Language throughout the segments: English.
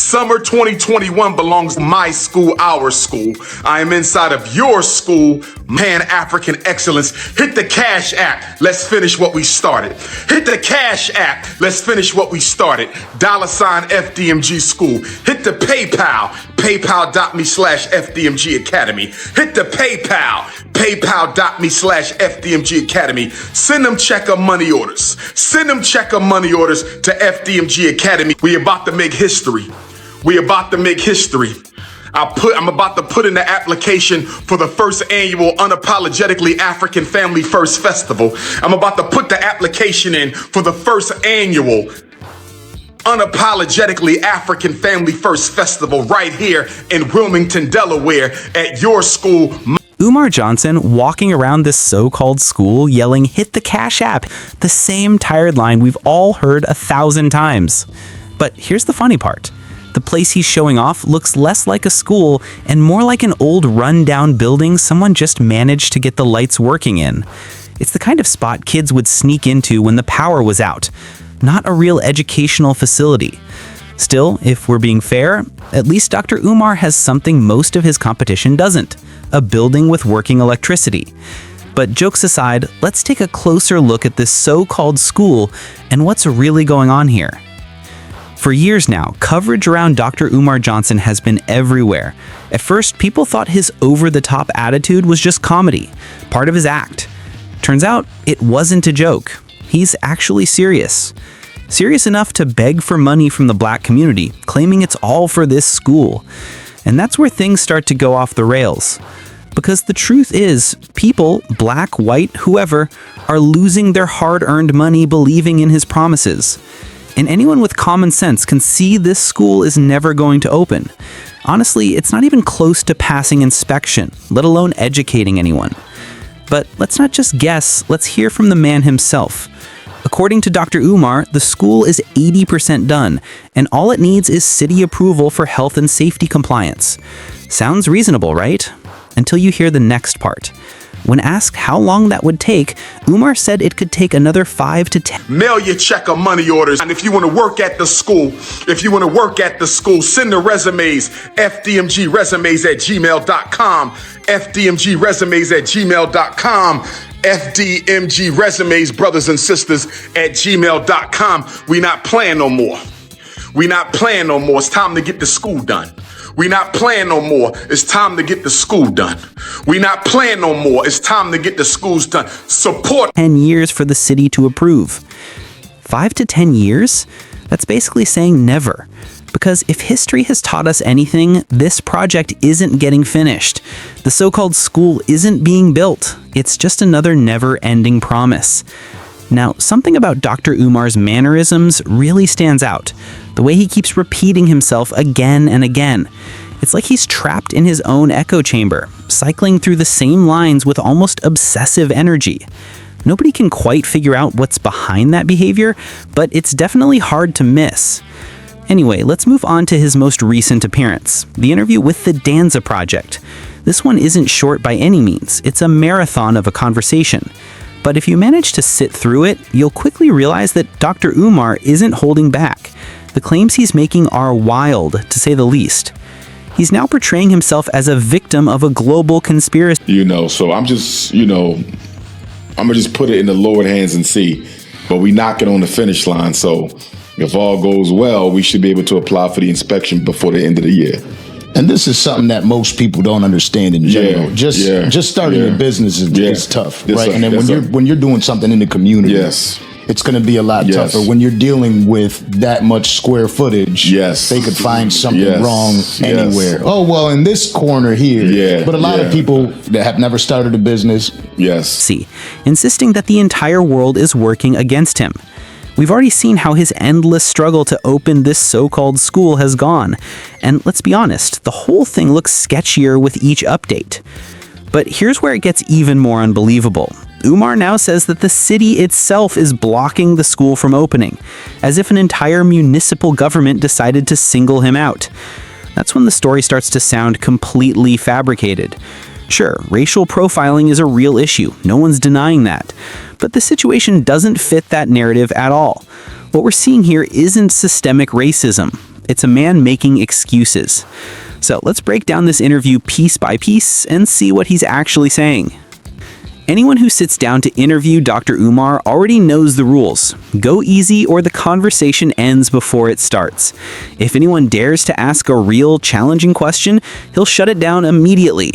Summer 2021 belongs to my school, our school. I am inside of your school, Pan-African Excellence. Hit the Cash App. Let's finish what we started. Hit the Cash App. Let's finish what we started. $ FDMG School. Hit the PayPal. PayPal.me/FDMG Academy. Hit the PayPal. PayPal.me/FDMG Academy. Send them check of money orders. Send them check of money orders to FDMG Academy. We about to make history. We about to make history. I'm about to put in the application for the first annual Unapologetically African Family First Festival. I'm about to put the application in for the first annual Unapologetically African Family First Festival right here in Wilmington, Delaware at your school. Umar Johnson walking around this so-called school yelling, "Hit the Cash App," the same tired line we've all heard 1,000 times. But here's the funny part. The place he's showing off looks less like a school and more like an old run-down building someone just managed to get the lights working in. It's the kind of spot kids would sneak into when the power was out, not a real educational facility. Still, if we're being fair, at least Dr. Umar has something most of his competition doesn't: a building with working electricity. But jokes aside, let's take a closer look at this so-called school and what's really going on here. For years now, coverage around Dr. Umar Johnson has been everywhere. At first, people thought his over-the-top attitude was just comedy, part of his act. Turns out, it wasn't a joke. He's actually serious. Serious enough to beg for money from the black community, claiming it's all for this school. And that's where things start to go off the rails. Because the truth is, people, black, white, whoever, are losing their hard-earned money believing in his promises. And anyone with common sense can see this school is never going to open. Honestly, it's not even close to passing inspection, let alone educating anyone. But let's not just guess, let's hear from the man himself. According to Dr. Umar, the school is 80% done, and all it needs is city approval for health and safety compliance. Sounds reasonable, right? Until you hear the next part. When asked how long that would take, Umar said it could take another 5 to 10. Mail your check of money orders. And if you want to work at the school, send the resumes, fdmgresumes@gmail.com, fdmgresumes@gmail.com, fdmgresumes, brothers and sisters, @gmail.com. We not playing no more. It's time to get the school done. We not playing no more. It's time to get the school done. We not playing no more. It's time to get the schools done. Support. 10 years for the city to approve. 5 to 10 years? That's basically saying never. Because if history has taught us anything, this project isn't getting finished. The so-called school isn't being built. It's just another never-ending promise. Now, something about Dr. Umar's mannerisms really stands out. The way he keeps repeating himself again and again. It's like he's trapped in his own echo chamber, cycling through the same lines with almost obsessive energy. Nobody can quite figure out what's behind that behavior, but it's definitely hard to miss. Anyway, let's move on to his most recent appearance, the interview with the Danza Project. This one isn't short by any means. It's a marathon of a conversation. But if you manage to sit through it, you'll quickly realize that Dr. Umar isn't holding back. The claims he's making are wild, to say the least. He's now portraying himself as a victim of a global conspiracy. So I'm just, I'm going to just put it in the Lord's hands and see. But we knock it on the finish line. So if all goes well, we should be able to apply for the inspection before the end of the year. And this is something that most people don't understand in general. Just starting a business is tough, right? And then when you're doing something in the community, it's going to be a lot tougher. When you're dealing with that much square footage, they could find something wrong anywhere. Oh, well, in this corner here. But a lot of people that have never started a business. Insisting that the entire world is working against him. We've already seen how his endless struggle to open this so-called school has gone. And let's be honest, the whole thing looks sketchier with each update. But here's where it gets even more unbelievable. Umar now says that the city itself is blocking the school from opening, as if an entire municipal government decided to single him out. That's when the story starts to sound completely fabricated. Sure, racial profiling is a real issue, no one's denying that. But the situation doesn't fit that narrative at all. What we're seeing here isn't systemic racism. It's a man making excuses. So let's break down this interview piece by piece and see what he's actually saying. Anyone who sits down to interview Dr. Umar already knows the rules. Go easy or the conversation ends before it starts. If anyone dares to ask a real, challenging question, he'll shut it down immediately.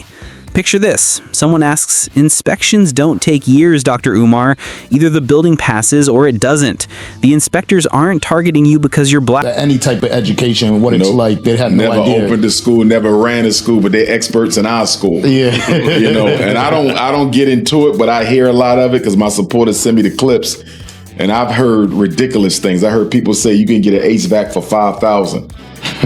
Picture this. Someone asks, "Inspections don't take years, Dr. Umar. Either the building passes or it doesn't. The inspectors aren't targeting you because you're black." Any type of education, what it's like, they have no idea. Never opened a school, never ran a school, but they're experts in our school. Yeah. And I don't get into it, but I hear a lot of it because my supporters send me the clips. And I've heard ridiculous things. I heard people say you can get an HVAC for $5,000.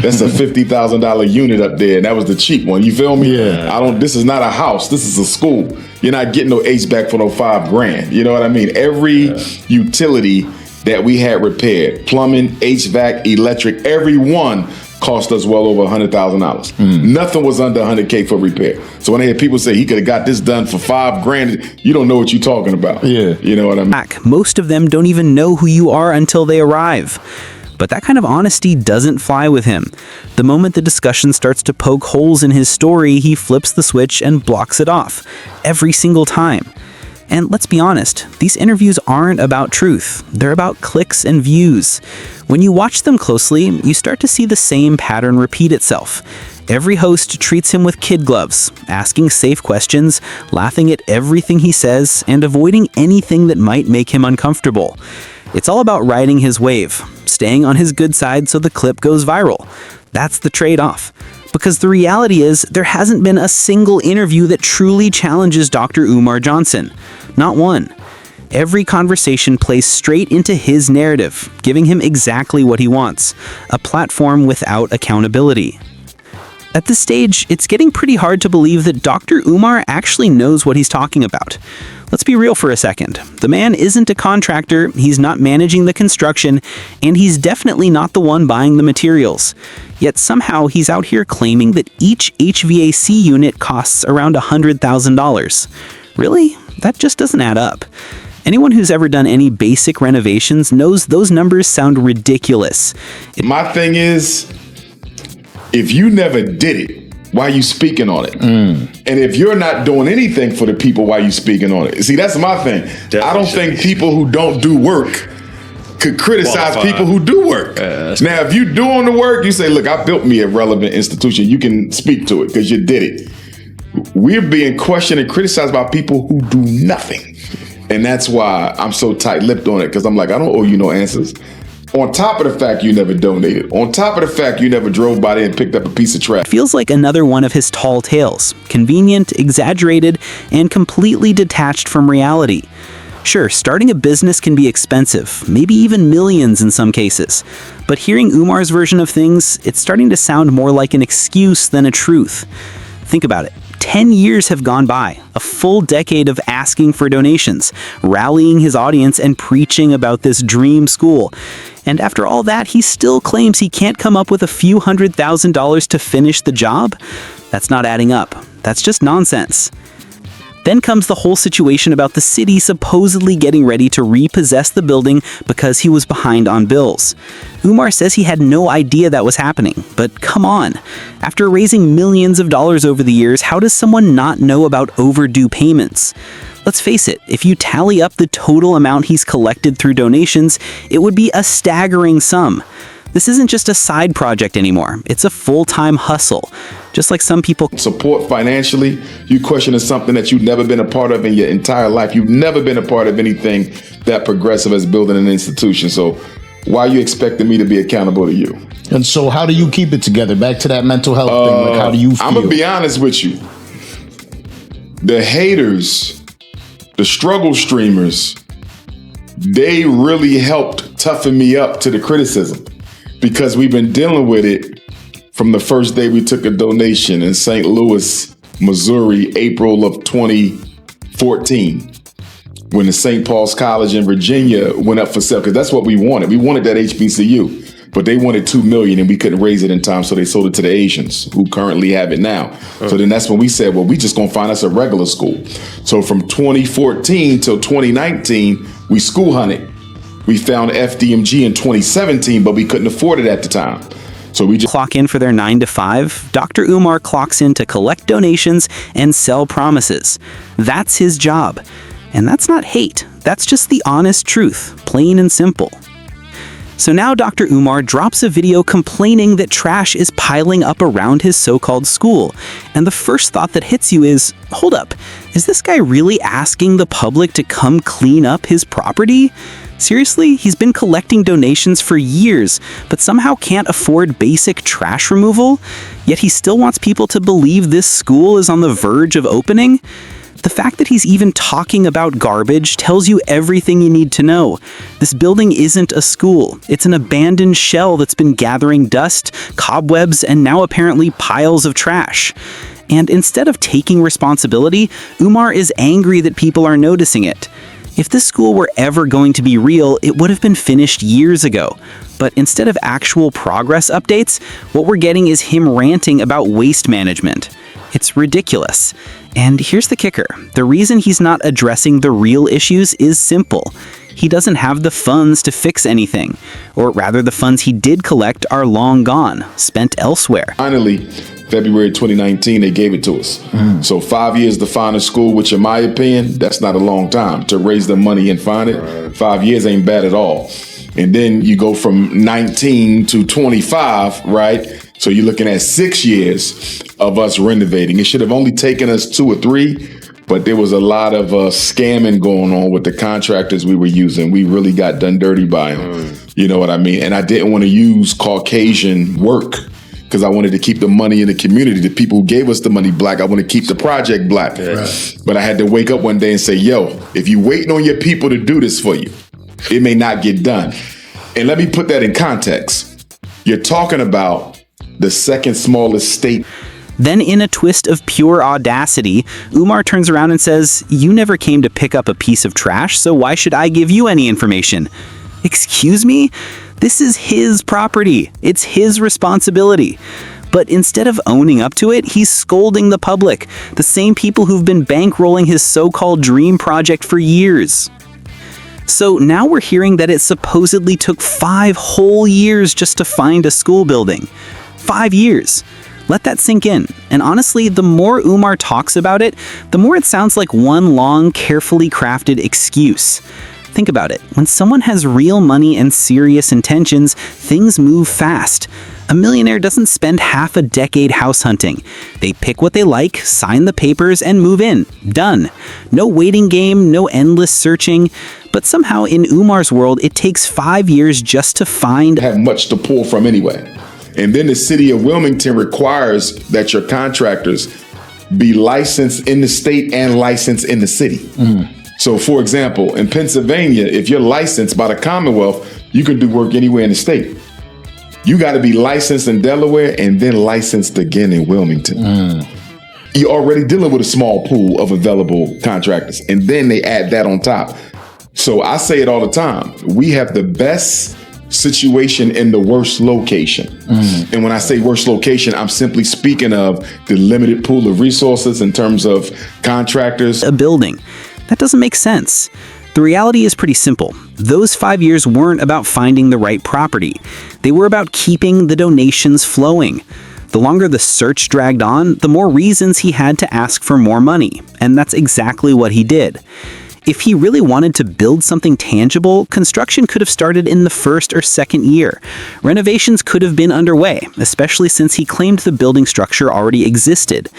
That's a $50,000 unit up there, and that was the cheap one. You feel me? Yeah. This is not a house. This is a school. You're not getting no HVAC for no $5,000. You know what I mean? Every utility that we had repaired, plumbing, HVAC, electric, every one cost us well over $100,000. Nothing was under $100K for repair. So when I hear people say he could have got this done for $5,000, you don't know what you're talking about. Yeah. You know what I mean? Most of them don't even know who you are until they arrive. But that kind of honesty doesn't fly with him. The moment the discussion starts to poke holes in his story, he flips the switch and blocks it off. Every single time. And let's be honest, these interviews aren't about truth. They're about clicks and views. When you watch them closely, you start to see the same pattern repeat itself. Every host treats him with kid gloves, asking safe questions, laughing at everything he says, and avoiding anything that might make him uncomfortable. It's all about riding his wave, staying on his good side so the clip goes viral. That's the trade-off. Because the reality is, there hasn't been a single interview that truly challenges Dr. Umar Johnson. Not one. Every conversation plays straight into his narrative, giving him exactly what he wants: a platform without accountability. At this stage, it's getting pretty hard to believe that Dr. Umar actually knows what he's talking about. Let's be real for a second. The man isn't a contractor, he's not managing the construction, and he's definitely not the one buying the materials. Yet somehow he's out here claiming that each HVAC unit costs around $100,000. Really? That just doesn't add up. Anyone who's ever done any basic renovations knows those numbers sound ridiculous. My thing is, if you never did it, why are you speaking on it? And if you're not doing anything for the people, why are you speaking on it? See, that's my thing. Definitely I don't think people who don't do work could criticize people who do work. Now, if you're doing the work, you say, look, I built me a relevant institution. You can speak to it because you did it. We're being questioned and criticized by people who do nothing. And that's why I'm so tight-lipped on it, because I'm like, I don't owe you no answers. On top of the fact you never donated, on top of the fact you never drove by there and picked up a piece of trash. Feels like another one of his tall tales. Convenient, exaggerated, and completely detached from reality. Sure, starting a business can be expensive, maybe even millions in some cases. But hearing Umar's version of things, it's starting to sound more like an excuse than a truth. Think about it. 10 years have gone by, a full decade of asking for donations, rallying his audience, and preaching about this dream school. And after all that, he still claims he can't come up with a few $100,000 to finish the job? That's not adding up. That's just nonsense. Then comes the whole situation about the city supposedly getting ready to repossess the building because he was behind on bills. Umar says he had no idea that was happening, but come on. After raising millions of dollars over the years, how does someone not know about overdue payments? Let's face it, if you tally up the total amount he's collected through donations, it would be a staggering sum. This isn't just a side project anymore. It's a full-time hustle. Just like some people support financially, you questioning something that you've never been a part of in your entire life. You've never been a part of anything that progressive as building an institution. So why are you expecting me to be accountable to you? And so how do you keep it together? Back to that mental health thing. Like, how do you feel? I'm going to be honest with you. The haters, the struggle streamers, they really helped toughen me up to the criticism. Because we've been dealing with it from the first day we took a donation in St. Louis, Missouri, April of 2014, when the St. Paul's College in Virginia went up for sale, because that's what we wanted. We wanted that HBCU, but they wanted $2 million and we couldn't raise it in time, so they sold it to the Asians, who currently have it now. So then that's when we said, well, we just gonna find us a regular school. So from 2014 till 2019, we school hunted. We found FDMG in 2017, but we couldn't afford it at the time. So we just clock in for their 9 to 5. Dr. Umar clocks in to collect donations and sell promises. That's his job. And that's not hate. That's just the honest truth, plain and simple. So now Dr. Umar drops a video complaining that trash is piling up around his so-called school. And the first thought that hits you is, hold up, is this guy really asking the public to come clean up his property? Seriously, he's been collecting donations for years, but somehow can't afford basic trash removal? Yet he still wants people to believe this school is on the verge of opening? The fact that he's even talking about garbage tells you everything you need to know. This building isn't a school. It's an abandoned shell that's been gathering dust, cobwebs, and now apparently piles of trash. And instead of taking responsibility, Umar is angry that people are noticing it. If this school were ever going to be real, it would have been finished years ago. But instead of actual progress updates, what we're getting is him ranting about waste management. It's ridiculous. And here's the kicker. The reason he's not addressing the real issues is simple. He doesn't have the funds to fix anything. Or rather, the funds he did collect are long gone, spent elsewhere. Finally, February 2019, they gave it to us. So 5 years to find a school, which in my opinion, that's not a long time to raise the money and find it. 5 years ain't bad at all. And then you go from 19 to 25, right? So you're looking at 6 years of us renovating. It should have only taken us 2 or 3, but there was a lot of scamming going on with the contractors we were using. We really got done dirty by them. You know what I mean? And I didn't want to use Caucasian work because I wanted to keep the money in the community. The people who gave us the money black. I want to keep the project black. Right. But I had to wake up one day and say, yo, if you're waiting on your people to do this for you, it may not get done. And let me put that in context. You're talking about the second smallest state. Then in a twist of pure audacity, Umar turns around and says, you never came to pick up a piece of trash, so why should I give you any information? Excuse me? This is his property. It's his responsibility. But instead of owning up to it, he's scolding the public, the same people who've been bankrolling his so-called dream project for years. So now we're hearing that it supposedly took 5 whole years just to find a school building. 5 years. Let that sink in. And honestly, the more Umar talks about it, the more it sounds like one long, carefully crafted excuse. Think about it. When someone has real money and serious intentions, things move fast. A millionaire doesn't spend half a decade house hunting. They pick what they like, sign the papers, and move in. Done. No waiting game, no endless searching. But somehow in Umar's world, it takes 5 years just to find... Have much to pull from anyway. And then the city of Wilmington requires that your contractors be licensed in the state and licensed in the city. So for example, in Pennsylvania, if you're licensed by the Commonwealth, you can do work anywhere in the state. You got to be licensed in Delaware and then licensed again in Wilmington. You're already dealing with a small pool of available contractors. And then they add that on top. So I say it all the time. We have the best situation in the worst location. And when I say worst location, I'm simply speaking of the limited pool of resources in terms of contractors. A building. That doesn't make sense. The reality is pretty simple. Those 5 years weren't about finding the right property. They were about keeping the donations flowing. The longer the search dragged on, the more reasons he had to ask for more money. And that's exactly what he did. If he really wanted to build something tangible, construction could have started in the first or second year. Renovations could have been underway, especially since he claimed the building structure already existed.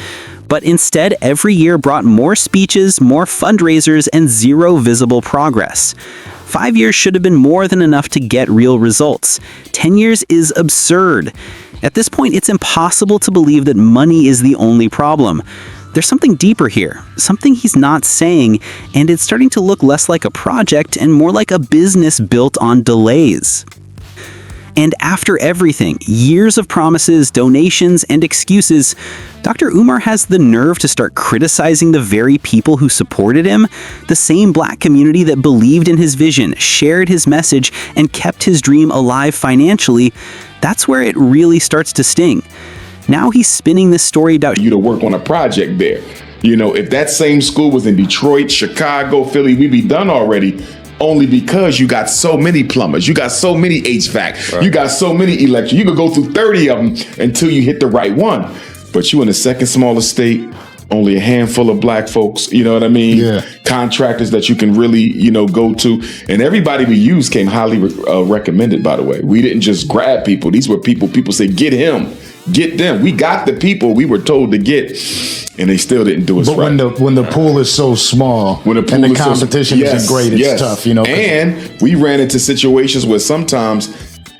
But instead, every year brought more speeches, more fundraisers, and zero visible progress. 5 years should have been more than enough to get real results. 10 years is absurd. At this point, it's impossible to believe that money is the only problem. There's something deeper here, something he's not saying, and it's starting to look less like a project and more like a business built on delays. And after everything, years of promises, donations, and excuses, Dr. Umar has the nerve to start criticizing the very people who supported him, the same Black community that believed in his vision, shared his message, and kept his dream alive financially. That's where it really starts to sting. Now he's spinning this story about you to work on a project there. You know, if that same school was in Detroit, Chicago, Philly, we'd be done already. only because you got so many plumbers, you got so many HVAC, you got so many electric. You could go through 30 of them until you hit the right one. But you in the second smallest state, only a handful of black folks, you know what I mean? Yeah. Contractors that you can really, you know, go to. And everybody we used came highly recommended, by the way. We didn't just grab people. These were people say, get him, get them. We got the people we were told to get, and they still didn't do us right. But when the pool is so small and the competition isn't great, it's tough, you know? And we ran into situations where sometimes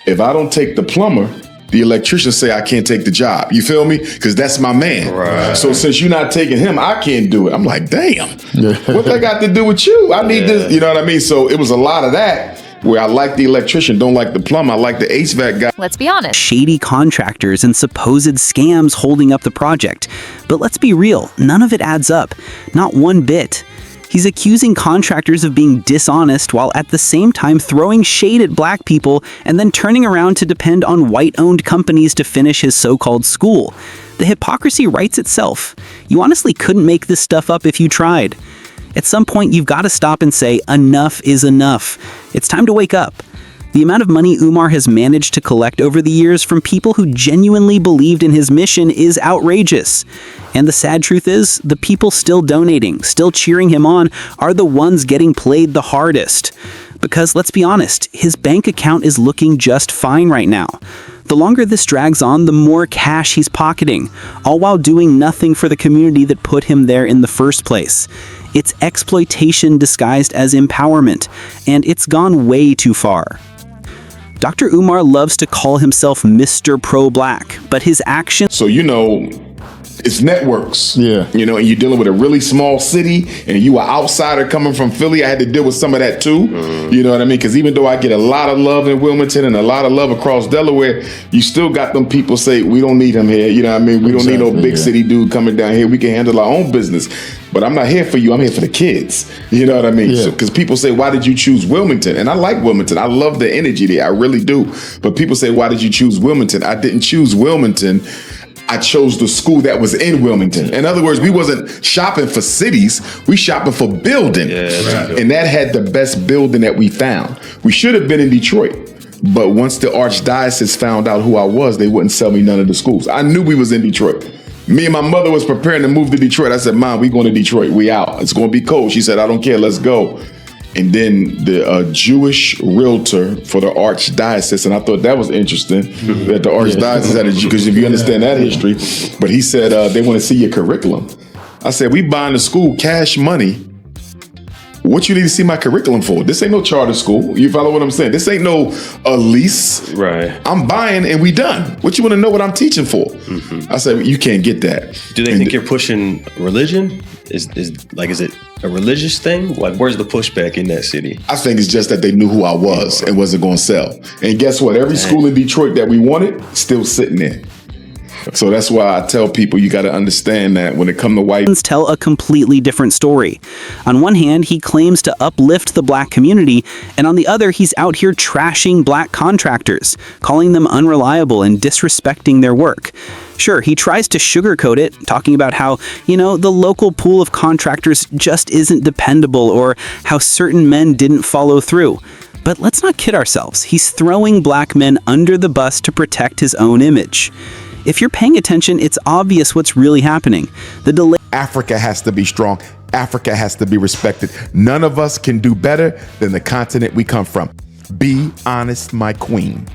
if I don't take the plumber, the electrician say I can't take the job. You feel me? Because that's my man. Right. So since you're not taking him, I can't do it. I'm like, damn, what that got to do with you? I need this. You know what I mean? So it was a lot of that where I like the electrician, don't like the plumber. I like the HVAC guy. Let's be honest. Shady contractors and supposed scams holding up the project. But let's be real, none of it adds up. Not one bit. He's accusing contractors of being dishonest while at the same time throwing shade at black people and then turning around to depend on white-owned companies to finish his so-called school. The hypocrisy writes itself. You honestly couldn't make this stuff up if you tried. At some point, you've got to stop and say, enough is enough. It's time to wake up. The amount of money Umar has managed to collect over the years from people who genuinely believed in his mission is outrageous. And the sad truth is, the people still donating, still cheering him on, are the ones getting played the hardest. Because let's be honest, his bank account is looking just fine right now. The longer this drags on, the more cash he's pocketing, all while doing nothing for the community that put him there in the first place. It's exploitation disguised as empowerment, and it's gone way too far. Dr. Umar loves to call himself Mr. Pro-Black, but his actions... So, you know, it's networks. Yeah. You know, and you're dealing with a really small city, and you are outsider coming from Philly. I had to deal with some of that too. You know what I mean? Because even though I get a lot of love in Wilmington and a lot of love across Delaware, you still got them people say, we don't need him here. You know what I mean? We don't need no big city dude coming down here. We can handle our own business. But I'm not here for you. I'm here for the kids. You know what I mean? Because people say, why did you choose Wilmington? And I like Wilmington. I love the energy there. I really do. But people say, why did you choose Wilmington? I didn't choose Wilmington. I chose the school that was in Wilmington. In other words, we wasn't shopping for cities. We shopping for building. And that had the best building that we found. We should have been in Detroit. But once the archdiocese found out who I was, they wouldn't sell me none of the schools. I knew we was in Detroit. Me and my mother was preparing to move to Detroit. I said, Mom, we going to Detroit. We out. It's going to be cold. She said, I don't care. Let's go. And then the Jewish realtor for the archdiocese, and I thought that was interesting, that the archdiocese had a Jew, because if you understand that history, but he said, they want to see your curriculum. I said, we buying the school cash money. What you need to see my curriculum for? This ain't no charter school. You follow what I'm saying? This ain't no lease. Right. I'm buying and we done. What you want to know what I'm teaching for? I said, you can't get that. Do they think you're pushing religion? Is it a religious thing? Like, where's the pushback in that city? I think it's just that they knew who I was and wasn't going to sell. And guess what? Every school in Detroit that we wanted, still sitting there. So that's why I tell people you got to understand that when it comes to white... tell a completely different story. On one hand, he claims to uplift the black community, and on the other, he's out here trashing black contractors, calling them unreliable and disrespecting their work. Sure, he tries to sugarcoat it, talking about how, the local pool of contractors just isn't dependable or how certain men didn't follow through. But let's not kid ourselves. He's throwing black men under the bus to protect his own image. If you're paying attention, it's obvious what's really happening. Africa has to be strong. Africa has to be respected. None of us can do better than the continent we come from. Be honest, my queen.